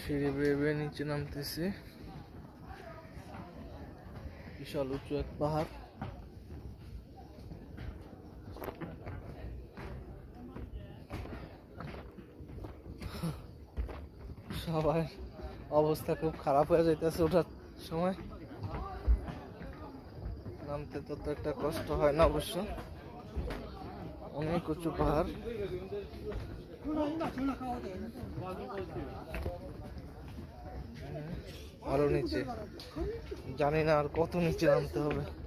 সিঁড়ি বেয়ে বেয়ে নিচে নামতেছি। বিশাল উঁচু এক পাহাড়। সবার অবস্থা খুব খারাপ হয়ে যাইতেছে ওঠার সময়। নামতে তত একটা কষ্ট হয় না অবশ্য, অনেক উঁচু পাহাড়। আরো নিচে, জানি না আর কত নিচে নামতে হবে।